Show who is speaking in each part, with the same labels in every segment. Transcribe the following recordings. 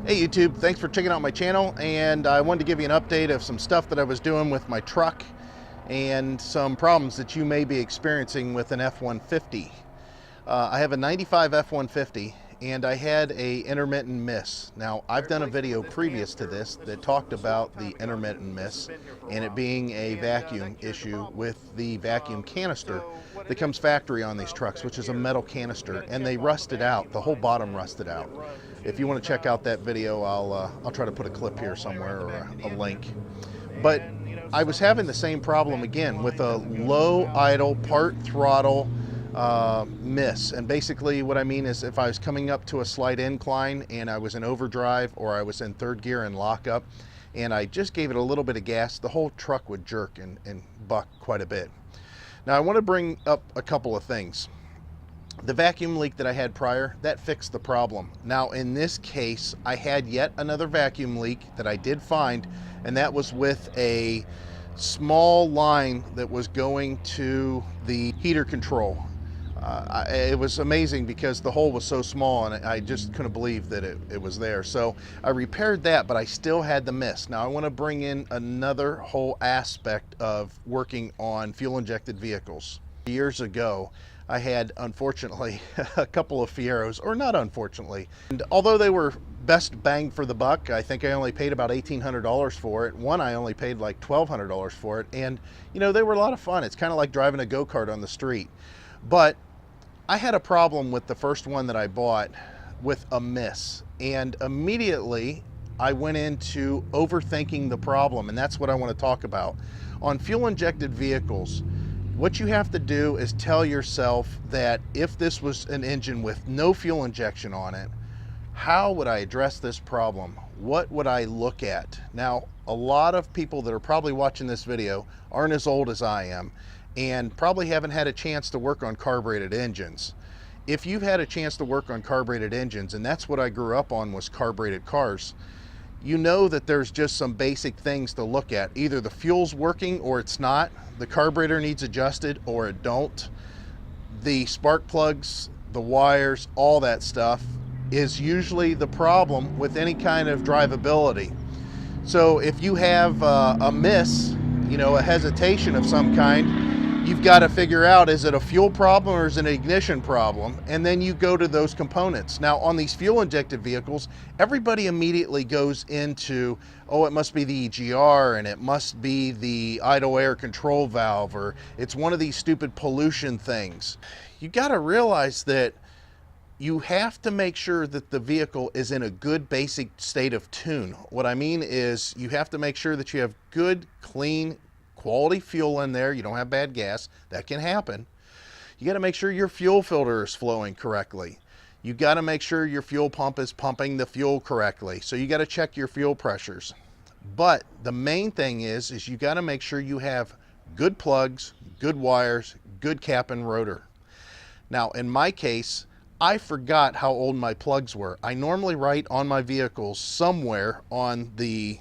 Speaker 1: Hey YouTube, thanks for checking out my channel, and I wanted to give you an update of some stuff that I was doing with my truck and some problems that you may be experiencing with an F150. I have a 95 F150 and I had a intermittent miss. Now, I've done a video previous to this that talked about the intermittent miss and it being a vacuum issue with the vacuum canister that comes factory on these trucks, which is a metal canister, and they rusted out. The whole bottom rusted out. If you want to check out that video, I'll try to put a clip here somewhere or a link. But I was having the same problem again with a low idle part throttle miss. And basically what I mean is if I was coming up to a slight incline and I was in overdrive or I was in third gear and lockup and I just gave it a little bit of gas, the whole truck would jerk and buck quite a bit. Now I want to bring up a couple of things. The vacuum leak that I had prior, that fixed the problem. Now in this case, I had yet another vacuum leak that I did find, and that was with a small line that was going to the heater control. It was amazing because the hole was so small and I just couldn't believe that it was there. So I repaired that, but I still had the miss. Now I want to bring in another whole aspect of working on fuel injected vehicles. Years ago, I had, unfortunately, a couple of Fieros, or not unfortunately. And although they were best bang for the buck, I think I only paid about $1,800 for it. One I only paid like $1,200 for it. And, you know, they were a lot of fun. It's kind of like driving a go-kart on the street. But I had a problem with the first one that I bought with a miss. And immediately I went into overthinking the problem. And that's what I want to talk about. On fuel injected vehicles, what you have to do is tell yourself that if this was an engine with no fuel injection on it, how would I address this problem? What would I look at? Now, a lot of people that are probably watching this video aren't as old as I am and probably haven't had a chance to work on carbureted engines. If you've had a chance to work on carbureted engines, and that's what I grew up on, was carbureted cars, you know that there's just some basic things to look at. Either the fuel's working or it's not. The carburetor needs adjusted or it don't. The spark plugs, the wires, all that stuff is usually the problem with any kind of drivability. So if you have a miss, you know, a hesitation of some kind, you've got to figure out, is it a fuel problem or is it an ignition problem? And then you go to those components. Now on these fuel injected vehicles, everybody immediately goes into, oh, it must be the EGR and it must be the idle air control valve, or it's one of these stupid pollution things. You got to realize that you have to make sure that the vehicle is in a good basic state of tune. What I mean is you have to make sure that you have good, clean, quality fuel in there. You don't have bad gas. That can happen. You got to make sure your fuel filter is flowing correctly. You got to make sure your fuel pump is pumping the fuel correctly. So you got to check your fuel pressures. But the main thing is you got to make sure you have good plugs, good wires, good cap and rotor. Now in my case, I forgot how old my plugs were. I normally write on my vehicles somewhere on the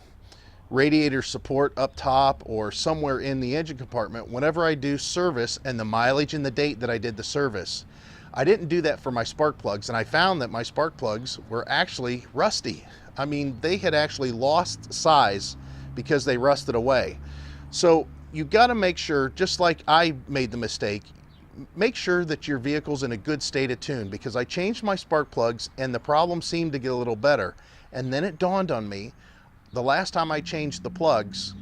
Speaker 1: radiator support up top or somewhere in the engine compartment whenever I do service and the mileage and the date that I did the service. I didn't do that for my spark plugs, and I found that my spark plugs were actually rusty. I mean, they had actually lost size because they rusted away. So you got to make sure, just like I made the mistake, make sure that your vehicle's in a good state of tune, because I changed my spark plugs and the problem seemed to get a little better. And then it dawned on me, the last time I changed the plugs,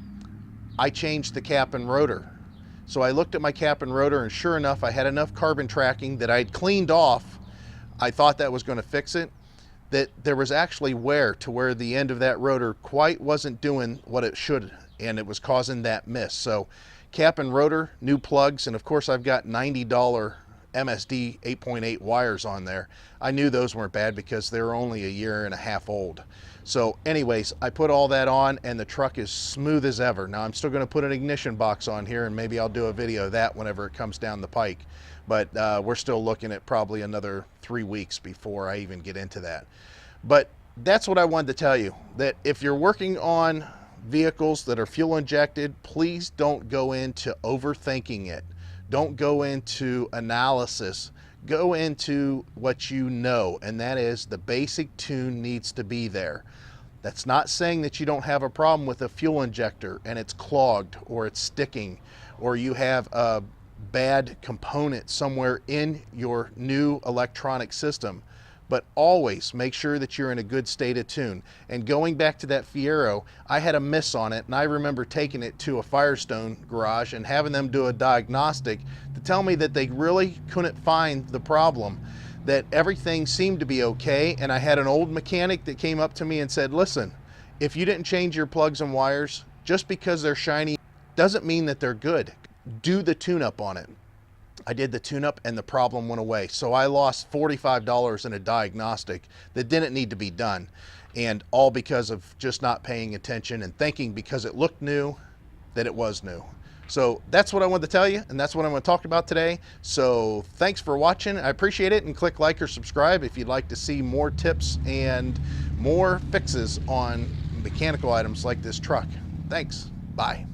Speaker 1: I changed the cap and rotor. So I looked at my cap and rotor, and sure enough, I had enough carbon tracking that I'd cleaned off. I thought that was going to fix it, that there was actually wear to where the end of that rotor quite wasn't doing what it should, and it was causing that miss. So cap and rotor, new plugs, and of course I've got $90 MSD 8.8 wires on there. I knew those weren't bad because they were only a year and a half old. So anyways, I put all that on and the truck is smooth as ever. Now I'm still going to put an ignition box on here, and maybe I'll do a video of that whenever it comes down the pike. But we're still looking at probably another 3 weeks before I even get into that. But that's what I wanted to tell you, that if you're working on vehicles that are fuel injected, please don't go into overthinking it. Don't go into analysis. go into what you know, and that is the basic tune needs to be there. That's not saying that you don't have a problem with a fuel injector and it's clogged or it's sticking, or you have a bad component somewhere in your new electronic system. But always make sure that you're in a good state of tune. And going back to that Fiero, I had a miss on it, and I remember taking it to a Firestone garage and having them do a diagnostic to tell me that they really couldn't find the problem, that everything seemed to be okay. And I had an old mechanic that came up to me and said, listen, if you didn't change your plugs and wires, just because they're shiny doesn't mean that they're good. Do the tune-up on it. I did the tune-up and the problem went away. So I lost $45 in a diagnostic that didn't need to be done, and all because of just not paying attention and thinking because it looked new that it was new. So that's what I wanted to tell you, and that's what I'm going to talk about today. So thanks for watching. I appreciate it, and click like or subscribe if you'd like to see more tips and more fixes on mechanical items like this truck. Thanks. Bye.